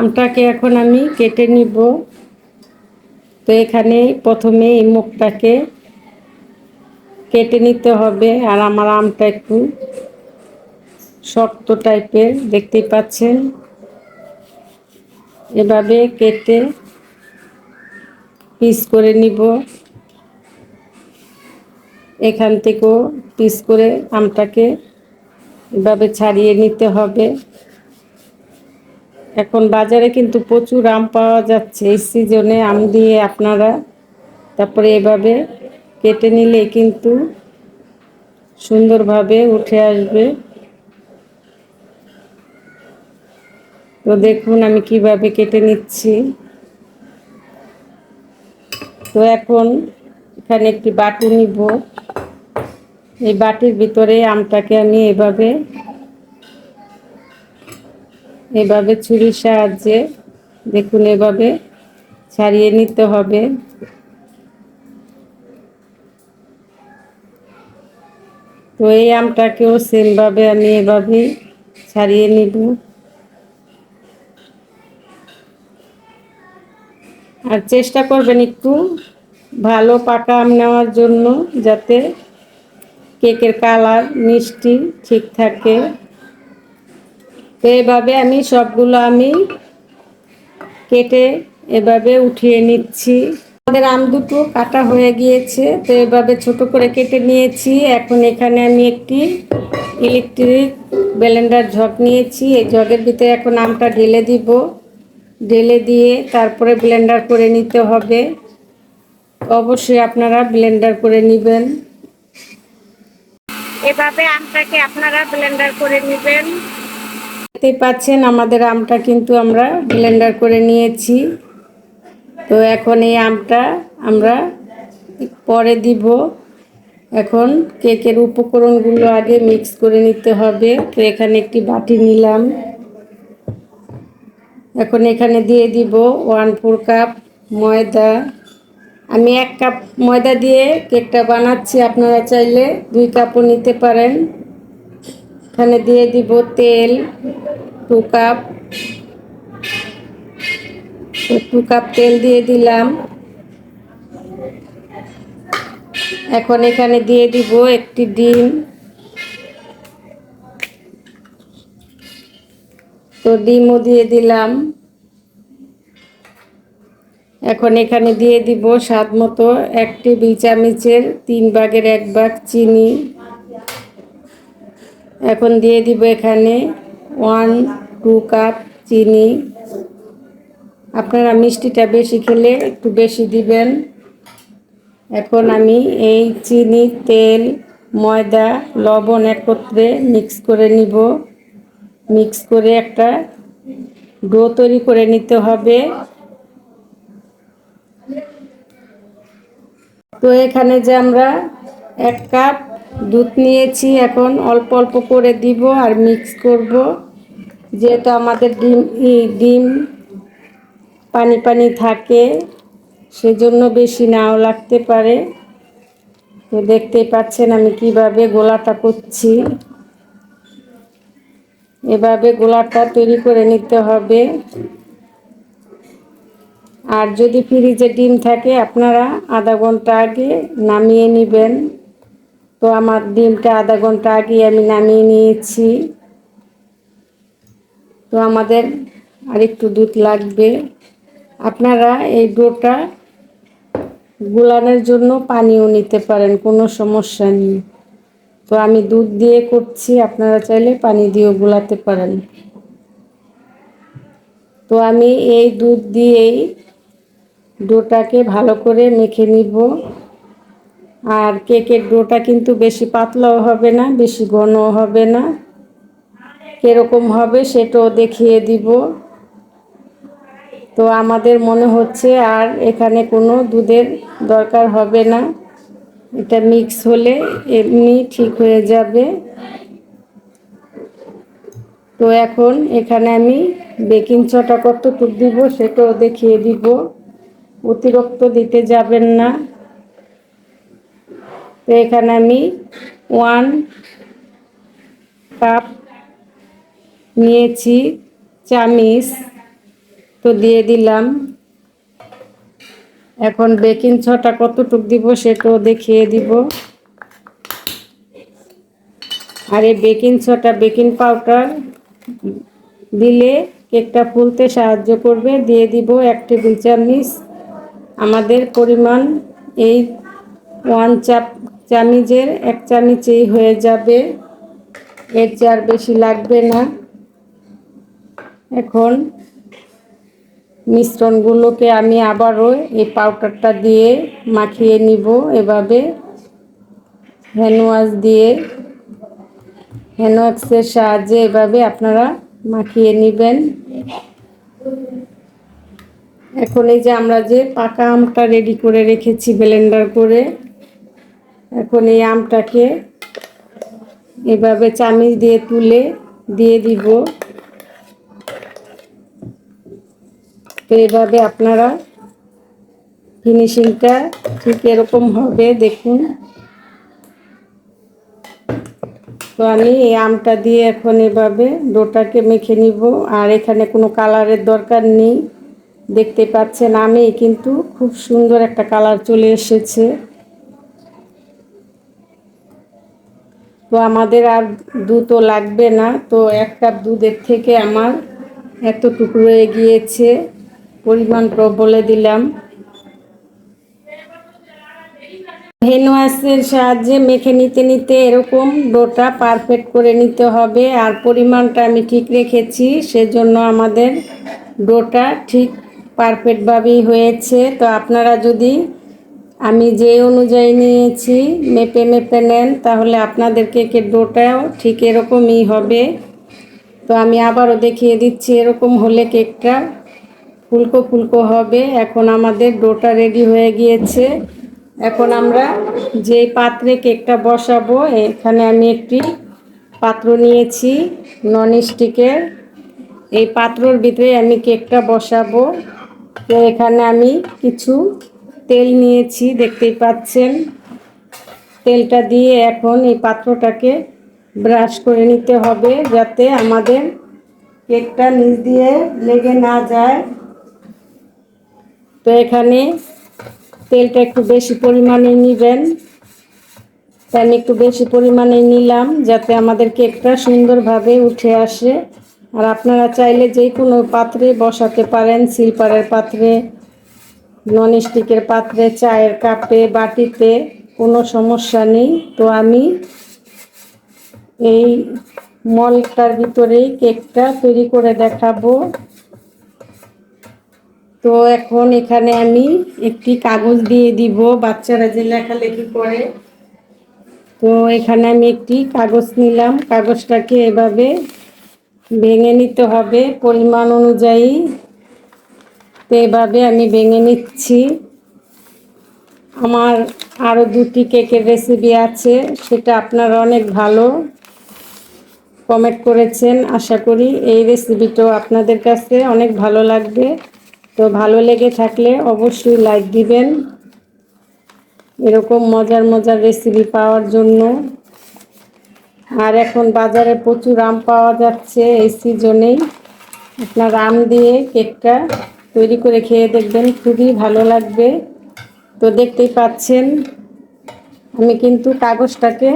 আমটাকে এখন আমি কেটে নিব। তো এখানে প্রথমে এই মুখটাকে কেটে নিতে হবে। আর আমার আমটা একটু শক্ত টাইপের, দেখতেই পাচ্ছেন। এভাবে কেটে পিস করে নিব। এখান থেকেও পিস করে আমটাকে এভাবে ছাড়িয়ে নিতে হবে। এখন বাজারে কিন্তু প্রচুর আম পাওয়া যাচ্ছে এই সিজনে। আম দিয়ে আপনারা তারপরে এভাবে কেটে নিলে কিন্তু সুন্দরভাবে উঠে আসবে। তো দেখুন আমি কিভাবে কেটে নিচ্ছি। তো এখন এখানে একটি বাটি নিব। এই বাটির ভিতরে আমটাকে আমি এভাবে ছুরির সাহায্যে দেখুন এভাবে ছাড়িয়ে নিতে হবে। তো এই আমটাকেও সেমভাবে আমি এভাবে ছাড়িয়ে নিব। আর চেষ্টা করবেন একটু ভালো পাকা আম নেওয়ার জন্য, যাতে কেকের কালার মিষ্টি ঠিক থাকে। তো এভাবে আমি সবগুলো আমি কেটে এভাবে উঠিয়ে নিচ্ছি। আমাদের আম দুটো কাটা হয়ে গিয়েছে। তো এভাবে ছোট করে কেটে নিয়েছি। এখন এখানে আমি একটি ইলেকট্রিক ব্লেন্ডার জগ নিয়েছি। এই জগের ভিতরে এখন আমটা ঢেলে দিব। ঢেলে দিয়ে তারপরে ব্লেন্ডার করে নিতে হবে। অবশ্যই আপনারা ব্লেন্ডার করে নেবেন। এভাবে আমটাকে আপনারা ব্লেন্ডার করে নেবেন। দেখতেই পাচ্ছেন আমাদের আমটা কিন্তু আমরা ব্লেন্ডার করে নিয়েছি। তো এখন এই আমটা আমরা পরে দিব। এখন কেকের উপকরণগুলো আগে মিক্স করে নিতে হবে। তো এখানে একটি বাটি নিলাম। এখন এখানে দিয়ে দিব 1/4 কাপ ময়দা। আমি 1 কাপ ময়দা দিয়ে কেকটা বানাচ্ছি, আপনারা চাইলে 2 কাপও নিতে পারেন। এখানে দিয়ে দিব তেল 2 কাপ। 2 কাপ তেল দিয়ে দিলাম। এখন এখানে দিয়ে দিব একটি ডিম। তো ডিমও দিয়ে দিলাম। এখন এখানে দিয়ে দিব স্বাদ মতো 1 টেবিল চামচের 3 ভাগের 1 ভাগ চিনি। এখন দিয়ে দিব এখানে 1-2 কাপ চিনি। আপনারা মিষ্টিটা বেশি খেলে একটু বেশি দিবেন। এখন আমি এই চিনি, তেল, ময়দা, লবণ একত্রে মিক্স করে নিব। মিক্স করে একটা ডো তৈরি করে নিতে হবে। তো এখানে যে আমরা 1 কাপ দুধ নিয়েছি, এখন অল্প অল্প করে দিব আর মিক্স করব। যেহেতু আমাদের ডিম পানি পানি থাকে, সেজন্য বেশি নাও লাগতে পারে। তো দেখতেই পাচ্ছেন আমি কিভাবে গোলাটা করছি। এভাবে গোলাটা তৈরি করে নিতে হবে। আর যদি ফ্রিজে ডিম থাকে আপনারা আধা ঘন্টা আগে নামিয়ে নেবেন। তো আমার ডিমটা আধা ঘন্টা আগে আমি নামিয়ে নিয়েছি। তো আমাদের আরেকটু দুধ লাগবে। আপনারা এই ডোটা গোলানোর জন্য পানিও নিতে পারেন, কোনো সমস্যা নেই। তো আমি দুধ দিয়ে করছি, আপনারা চাইলে পানি দিয়েও গোলাতে পারেন। তো আমি এই দুধ দিয়েই ডোটাকে ভালো করে মেখে নিব। আর কেকের ডোটা কিন্তু বেশি পাতলাও হবে না, বেশি ঘনও হবে না। কিরকম হবে সেটাও দেখিয়ে দিব। তো আমাদের মনে হচ্ছে আর এখানে কোনো দুধের দরকার হবে না। এটা মিক্স হলে এমনি ঠিক হয়ে যাবে। তো এখন এখানে আমি বেকিং সোডা কতটুকু দিব সেটাও দেখিয়ে দিব। অতিরিক্ত দিতে যাবেন না। তো এখানে আমি 1 কাপ নিয়েছি চামিচ। তো দিয়ে দিলাম। এখন বেকিং সোডা কতটুক দিব সেটাও দেখিয়ে দিব। আর এই বেকিং সোডা বেকিং পাউডার দিলে কেকটা ফুলতে সাহায্য করবে। দিয়ে দিব 1 টেবিল চামচ। আমাদের পরিমাণ এই 1 চামচের 1 চামচেই হয়ে যাবে, এর চেয়ে আর বেশি লাগবে না। এখন মিশ্রণগুলোকে আমি আবারও এই পাউডারটা দিয়ে মাখিয়ে নিব। এভাবে হ্যান্ড ওয়াশ দিয়ে, হ্যান্ড ওয়াক্সের সাহায্যে এভাবে আপনারা মাখিয়ে নেবেন। এখন এই যে আমরা যে পাকা আমটা রেডি করে রেখেছি ব্লেন্ডার করে, এখন এই আমটাকে এভাবে চামচ দিয়ে তুলে দিয়ে দিব। তো এভাবে আপনারা ফিনিশিংটা ঠিক এরকম হবে, দেখুন। তো আমি এই আমটা দিয়ে এখন এভাবে ডোটাকে মেখে নিব। আর এখানে কোনো কালারের দরকার নেই, দেখতে পাচ্ছেন আমেই কিন্তু খুব সুন্দর একটা কালার চলে এসেছে। তো আমাদের আর দুধও লাগবে না। তো 1 কাপ দুধের থেকে আমার এতটুকু রয়ে গিয়েছে, পরিমাণটাও বলে দিলাম। হ্যান্ড ওয়াশের সাহায্যে মেখে নিতে নিতে এরকম ডোটা পারফেক্ট করে নিতে হবে। আর পরিমাণটা আমি ঠিক রেখেছি, সেজন্য আমাদের ডোটা ঠিক পারফেক্টভাবেই হয়েছে। তো আপনারা যদি আমি যে অনুযায়ী নিয়েছি মেপে মেপে নেন, তাহলে আপনাদের কেকের ডোটাও ঠিক এরকমই হবে। তো আমি আবারও দেখিয়ে দিচ্ছি, এরকম হলে কেকটা ফুলকো ফুলকো হবে। এখন আমাদের ডোটা রেডি হয়ে গিয়েছে। এখন আমরা যে পাত্রে কেকটা বসাবো, এখানে আমি একটি পাত্র নিয়েছি নন স্টিকের। এই পাত্রর ভিতরে আমি কেকটা বসাবো। তো এখানে আমি কিছু তেল নিয়েছি, দেখতেই পাচ্ছেন। তেলটা দিয়ে এখন এই পাত্রটাকে ব্রাশ করে নিতে হবে, যাতে আমাদের কেকটা নিচ দিয়ে লেগে না যায়। তো এখানে তেলটা একটু বেশি পরিমাণে নেবেন। আমি একটু বেশি পরিমাণে নিলাম, যাতে আমাদের কেকটা সুন্দরভাবে উঠে আসে। আর আপনারা চাইলে যে কোনো পাত্রে বসাতে পারেন, সিলভারের পাত্রে, নন স্টিকের পাত্রে, চায়ের কাপে, বাটিতে, কোনো সমস্যা নেই। তো আমি এই মলটার ভিতরেই কেকটা তৈরি করে দেখাবো। তো এখন এখানে আমি একটি কাগজ দিয়ে দিব, বাচ্চারা যে লেখালেখি করে। তো এখানে আমি একটি কাগজ নিলাম, কাগজটাকে এভাবে ভেঙে নিতে হবে পরিমাণ অনুযায়ী। তো এভাবে আমি ভেঙে নিচ্ছি। আমার আরও 2টি কেকের রেসিপি আছে, সেটা আপনারা অনেক ভালো কমেন্ট করেছেন। আশা করি এই রেসিপিটাও আপনাদের কাছে অনেক ভালো লাগবে। তো ভালো লেগে থাকলে অবশ্যই লাইক দিবেন, এরকম মজার মজার রেসিপি পাওয়ার জন্য। আর এখন বাজারে প্রচুর আম পাওয়া যাচ্ছে, এই সিজনেই আপনার আম দিয়ে কেকটা তৈরি করে খেয়ে দেখবেন, খুবই ভালো লাগবে। তো দেখতেই পাচ্ছেন আমি কিন্তু কাগজটাকে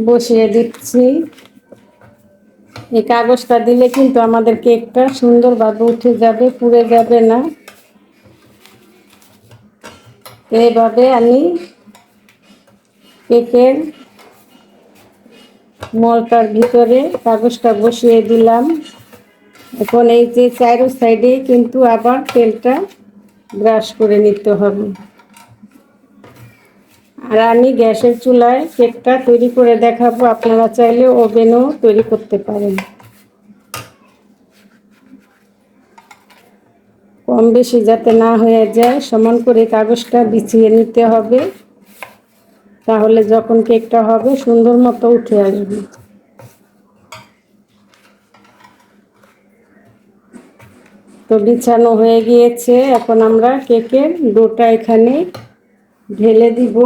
বসিয়ে দিচ্ছি। এই কাগজটা দিলে কিন্তু আমাদের কেকটা সুন্দরভাবে উঠে যাবে, পুড়ে যাবে না। এইভাবে আমি কেকের মলটার ভিতরে কাগজটা বসিয়ে দিলাম। এখন এই যে চারো সাইডে কিন্তু আবার তেলটা ব্রাশ করে নিতে হবে। আর আমি গ্যাসের চুলায় কেকটা তৈরি করে দেখাবো, আপনারা চাইলে ওভেনও তৈরি করতে পারেন। কম বেশি যাতে না হয়ে যায়, সমান করে কাগজটা বিছিয়ে নিতে হবে, তাহলে যখন কেকটা হবে সুন্দর মতো উঠে আসবে। তো বিছানো হয়ে গিয়েছে, এখন আমরা কেকের ডোটা এখানে ঢেলে দিব।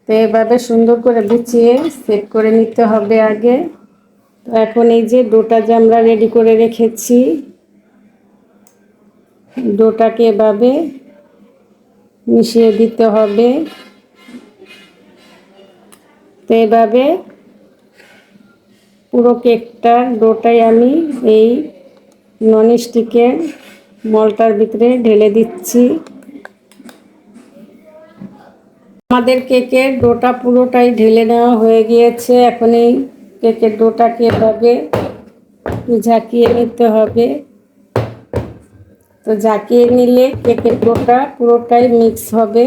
তো এভাবে সুন্দর করে বিছিয়ে সেট করে নিতে হবে আগে। তো এখন এই যে ডোটা যে আমরা রেডি করে রেখেছি, ডোটাকে এভাবে মিশিয়ে দিতে হবে। তো এভাবে পুরো কেকটার ডোটাই আমি এই ননস্টিকের মলটার ভিতরে ঢেলে দিচ্ছি। আমাদের কেকের ডোটা পুরোটাই ঢেলে নেওয়া হয়ে গিয়েছে। এখন এই কেকের ডোটাকে এভাবে ঝাঁকিয়ে নিতে হবে। তো ঝাঁকিয়ে নিলে কেকের ডোটা পুরোটাই মিক্স হবে।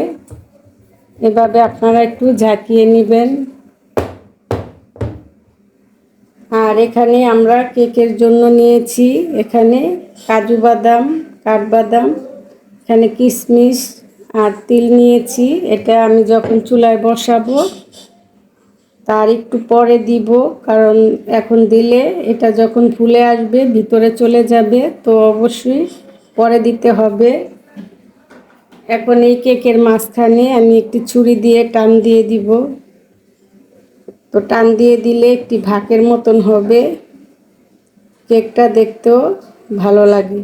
এভাবে আপনারা একটু ঝাঁকিয়ে নেবেন। আর এখানে আমরা কেকের জন্য নিয়েছি এখানে কাজু বাদাম, কাঠবাদাম, এখানে কিশমিশ আর তিল নিয়েছি। এটা আমি যখন চুলায় বসাবো তার একটু পরে দিব, কারণ এখন দিলে এটা যখন ফুলে আসবে ভিতরে চলে যাবে, তো অবশ্যই পরে দিতে হবে। এখন এই কেকের মাঝখানে আমি একটি ছুরি দিয়ে টান দিয়ে দিব। তো টান দিয়ে দিলে একটি ভাকের মতন হবে, কেকটা দেখতেও ভালো লাগে।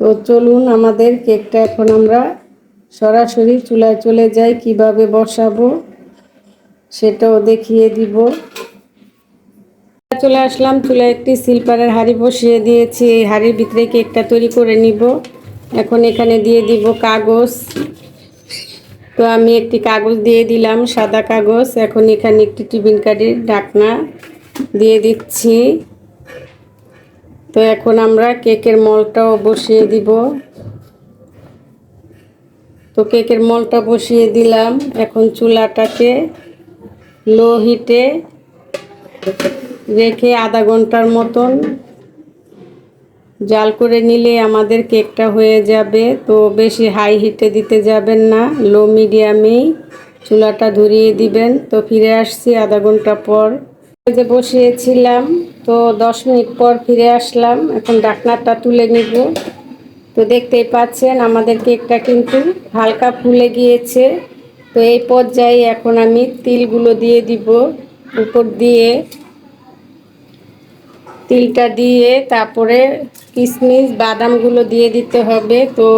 তো চলুন আমাদের কেকটা এখন আমরা সরাসরি চুলায় চলে যাই, কিভাবে বসাবো সেটাও দেখিয়ে দিব। চলে আসলাম, চুলায় একটি সিলভারের হাঁড়ি বসিয়ে দিয়েছি। এই হাঁড়ির ভিতরে কেকটা তৈরি করে নিব। এখন এখানে দিয়ে দিব কাগজ। তো আমি একটি কাগজ দিয়ে দিলাম, সাদা কাগজ। এখন এখানে একটি টিফিন কাঠির ঢাকনা দিয়ে দিচ্ছি। তো এখন আমরা কেকের মলটাও বসিয়ে দিব। তো কেকের মলটা বসিয়ে দিলাম। এখন চুলাটাকে লো হিটে রেখে আধা ঘন্টার মতন জাল করে নিলে আমাদের কেকটা হয়ে যাবে। তো বেশি হাই হিটে দিতে যাবেন না, লো মিডিয়ামেই চুলাটা ধরিয়ে দিবেন। তো ফিরে আসছি আধা ঘন্টা পর। যে বসিয়েছিলাম, তো 10 মিনিট পর ফিরে আসলাম। এখন ঢাকনাটা তুলে নিব। তো দেখতেই পাচ্ছেন আমাদের কেকটা কিন্তু হালকা ফুলে গিয়েছে। তো এই পর্যায়ে এখন আমি তিলগুলো দিয়ে দিব উপর দিয়ে। তিলটা দিয়ে তারপরে কিশমিশ বাদামগুলো দিয়ে দিতে হবে। তো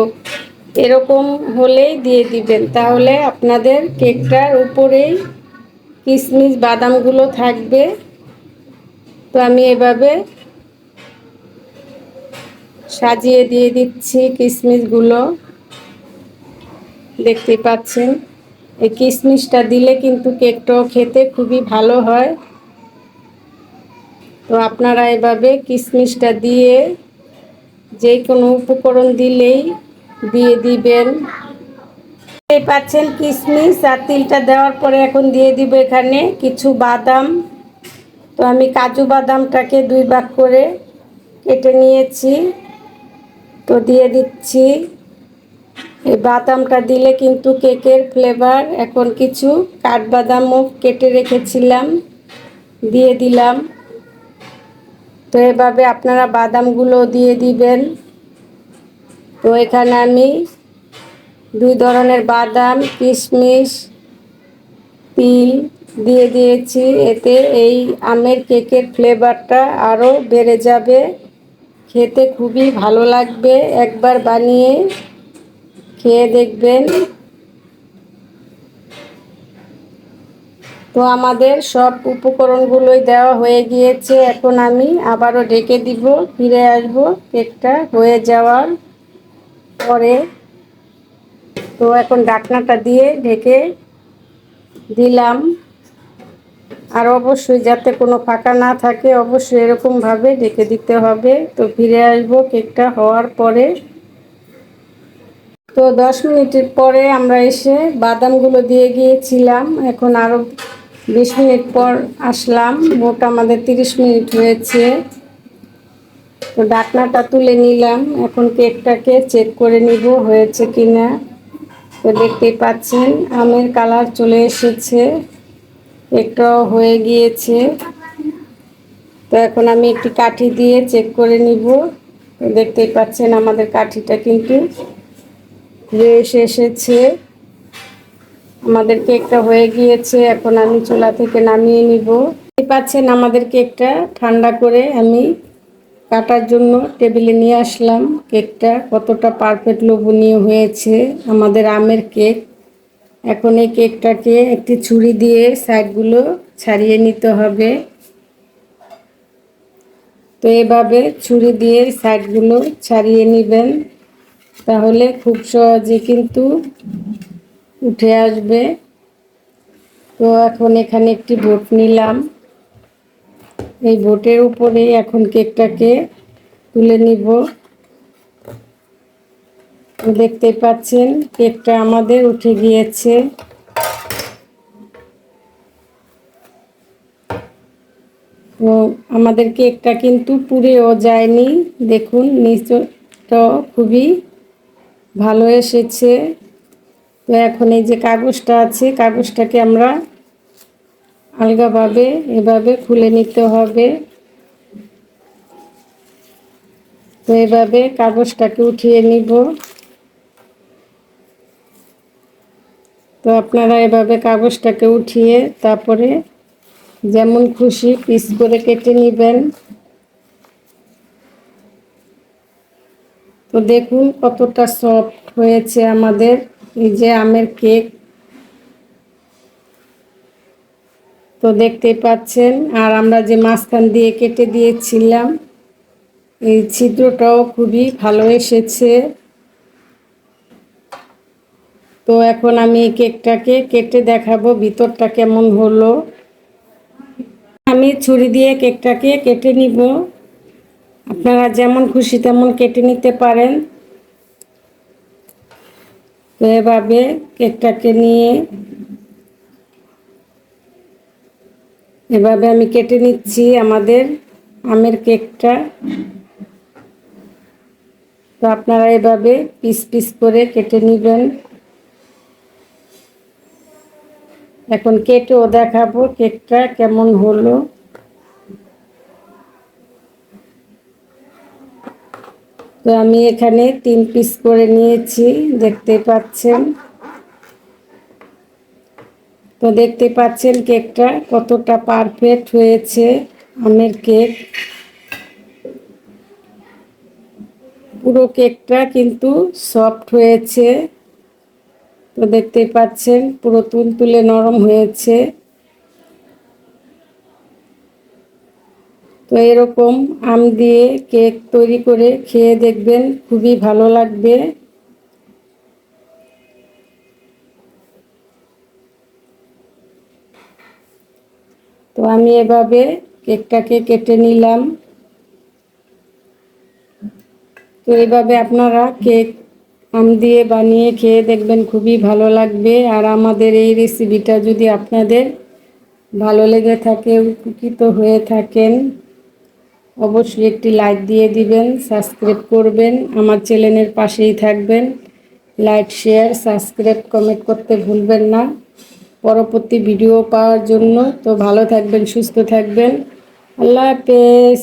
এরকম হলেই দিয়ে দিবেন, তাহলে আপনাদের কেকটার উপরেই কিশমিশ বাদামগুলো থাকবে। তো আমি এভাবে সাজিয়ে দিয়ে দিচ্ছি কিশমিশগুলো, দেখতেই পাচ্ছেন। এই কিশমিশটা দিলে কিন্তু কেকটাও খেতে খুবই ভালো হয়। তো আপনারা এভাবে কিশমিশটা দিয়ে যে কোনো উপকরণ দিলেই দিয়ে দিবেন। দেখতেই পাচ্ছেন কিশমিশ আর তিলটা দেওয়ার পরে এখন দিয়ে দিব এখানে কিছু বাদাম। তো আমি কাজু বাদামটাকে 2 ভাগ করে কেটে নিয়েছি, তো দিয়ে দিচ্ছি। এই বাদামটা দিলে কিন্তু কেকের ফ্লেভার। এখন কিছু কাঠবাদামও কেটে রেখেছিলাম, দিয়ে দিলাম। তো এভাবে আপনারা বাদামগুলো দিয়ে দিবেন। তো এখানে আমি 2 ধরনের বাদাম, কিশমিশ, তিল দিয়ে দিয়েছি। এতে এই আমের কেকের ফ্লেভারটা আরও বেড়ে যাবে, খেতে খুবই ভালো লাগবে। একবার বানিয়ে খেয়ে দেখবেন। তো আমাদের সব উপকরণগুলোই দেওয়া হয়ে গিয়েছে। এখন আমি আবারও ঢেকে দিব, ফিরে আসব কেকটা হয়ে যাওয়ার পরে। তো এখন ঢাকনাটা দিয়ে ঢেকে দিলাম। আর অবশ্যই যাতে কোনো ফাঁকা না থাকে, অবশ্যই এরকমভাবে ঢেকে দিতে হবে। তো ফিরে আসব কেকটা হওয়ার পরে। তো 10 মিনিটের পরে আমরা এসে বাদামগুলো দিয়ে গিয়েছিলাম। এখন আরও 20 মিনিট পর আসলাম, মোট আমাদের 30 মিনিট হয়েছে। তো ঢাকনাটা তুলে নিলাম। এখন কেকটাকে চেক করে নিব হয়েছে কিনা। তো দেখতেই পাচ্ছেন আমের কালার চলে এসেছে, কেকটাও হয়ে গিয়েছে। তো এখন আমি একটি কাঠি দিয়ে চেক করে নিব। তো দেখতেই পাচ্ছেন আমাদের কাঠিটা কিন্তু রেস এসেছে, আমাদের কেকটা হয়ে গিয়েছে। এখন আমি চুলা থেকে নামিয়ে নিব। পাচ্ছেন আমাদের কেকটা ঠান্ডা করে আমি কাটার জন্য টেবিলে নিয়ে আসলাম। কেকটা কতটা পারফেক্ট লোভনীয় হয়েছে আমাদের আমের কেক। এখন এই কেকটাকে একটি ছুরি দিয়ে সাইডগুলো ছাড়িয়ে নিতে হবে। তো এভাবে ছুরি দিয়ে সাইডগুলো ছাড়িয়ে নেবেন, তাহলে খুব সহজে কিন্তু উঠে আসবে। তো এখন এখানে একটি বোট নিলাম, এই বোটের উপরে এখন কেকটাকে তুলে নিব। দেখতেই পাচ্ছেন কেকটা আমাদের উঠে গিয়েছে। তো আমাদের কেকটা কিন্তু পুড়েও যায়নি, দেখুন নিচটা খুবই ভালো এসেছে। তো এখন এই যে কাগজটা আছে, কাগজটাকে আমরা আলগাভাবে এভাবে খুলে নিতে হবে। তো এভাবে কাগজটাকে উঠিয়ে নিব। তো আপনারা এভাবে কাগজটাকে উঠিয়ে তারপরে যেমন খুশি পিস করে কেটে নেবেন। তো দেখুন কতটা সফট হয়েছে আমাদের এই যে আমের কেক। তো দেখতেই পাচ্ছেন, আর আমরা যে মাঝখান দিয়ে কেটে দিয়েছিলাম এই ছিদ্রটাও খুবই ভালো এসেছে। তো এখন আমি এই কেকটাকে কেটে দেখাবো ভিতরটা কেমন হলো। আমি ছুরি দিয়ে কেকটাকে কেটে নিব, আপনারা যেমন খুশি তেমন কেটে নিতে পারেন। তো এভাবে কেকটাকে নিয়ে এভাবে আমি কেটে নিচ্ছি আমাদের আমের কেকটা। তো আপনারা এভাবে পিস পিস করে কেটে নেবেন। এখন কেটেও দেখাবো কেকটা কেমন হলো। তো আমি এখানে 3 পিস করে নিয়েছি, দেখতে পাচ্ছেন। তো দেখতে পাচ্ছেন কেকটা কতটা পারফেক্ট হয়েছে আমের কেক। পুরো কেকটা কিন্তু সফট হয়েছে। তো দেখতেই পাচ্ছেন পুরো তুলতুলে নরম হয়েছে। তো এরকম আম দিয়ে কেক তৈরি করে খেয়ে দেখবেন, খুবই ভালো লাগবে। তো আমি এভাবে কেকটাকে কেটে নিলাম। তো এইভাবে আপনারা কেক আম দিয়ে বানিয়ে খেয়ে দেখবেন, খুবই ভালো লাগবে। আর আমাদের এই রেসিপিটা যদি আপনাদের ভালো লেগে থাকে, উপকৃত হয়ে থাকেন, অবশ্যই একটি লাইক দিয়ে দিবেন, সাবস্ক্রাইব করবেন, আমার চ্যানেলের পাশেই থাকবেন। লাইক, শেয়ার, সাবস্ক্রাইব, কমেন্ট করতে ভুলবেন না পরবর্তী ভিডিও পাওয়ার জন্য। তো ভালো থাকবেন, সুস্থ থাকবেন। আল্লাহ হাফেজ।